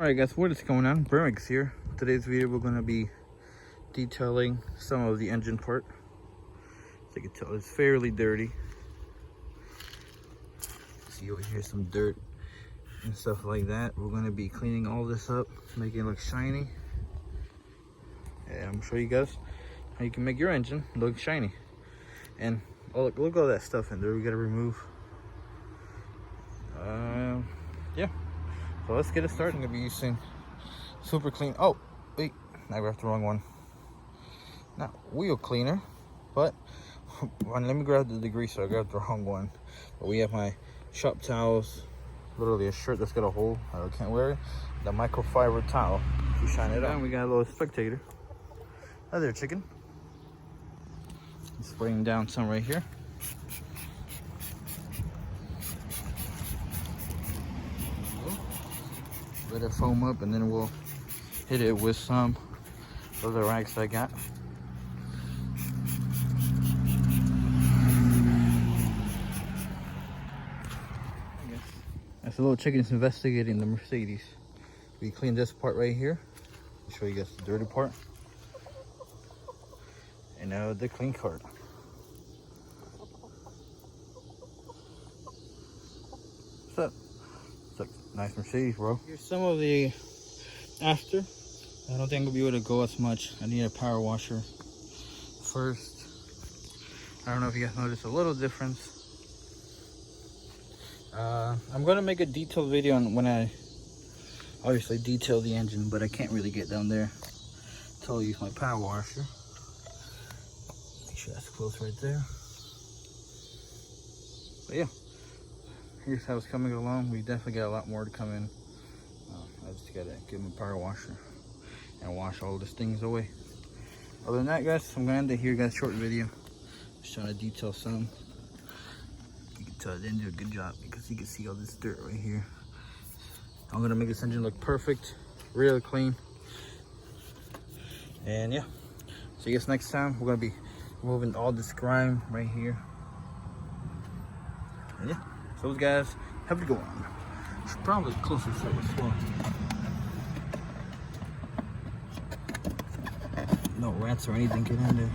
Alright guys, what is going on? Brimix here. Today's video we're going to be detailing some of the engine part. As you can tell, it's fairly dirty. See over here some dirt and stuff like that. We're going to be cleaning all this up, making it look shiny. And I'm going to show you guys how you can make your engine look shiny. And oh, look at all that stuff in there we got to remove. Yeah. So let's get it started. I'm gonna be using super clean. Oh, wait, I grabbed the wrong one. Not wheel cleaner, but let me grab the degreaser. I grabbed the wrong one. But we have my shop towels, literally a shirt that's got a hole. I can't wear it. The microfiber towel to shine it up. And we got a little spectator. Hi there, chicken. Spraying down some right here. Let it foam up, and then we'll hit it with some of the rags I got. As the little chicken's investigating the Mercedes, we cleaned this part right here. I'll show you guys the dirty part. And now the clean part. What's up? Nice Mercedes, bro. Here's some of the after. I don't think I'll be able to go as much. I need a power washer first. I don't know if you guys noticed a little difference. I'm gonna make a detailed video on when I obviously detail the engine, but I can't really get down there until I use my power washer. Make sure that's close right there. But yeah. Here's how it's coming along. We definitely got a lot more to come in. I just gotta give my power washer and wash all these things away. Other than that, guys, I'm gonna end it here, guys. Short video. Just trying to detail some. You can tell I didn't do a good job because you can see all this dirt right here. I'm gonna make this engine look perfect, really clean. And yeah, see you guys next time. We're gonna be removing all this grime right here. And yeah. So guys, have a good one. Should probably closer to it as well. No rats or anything get in there.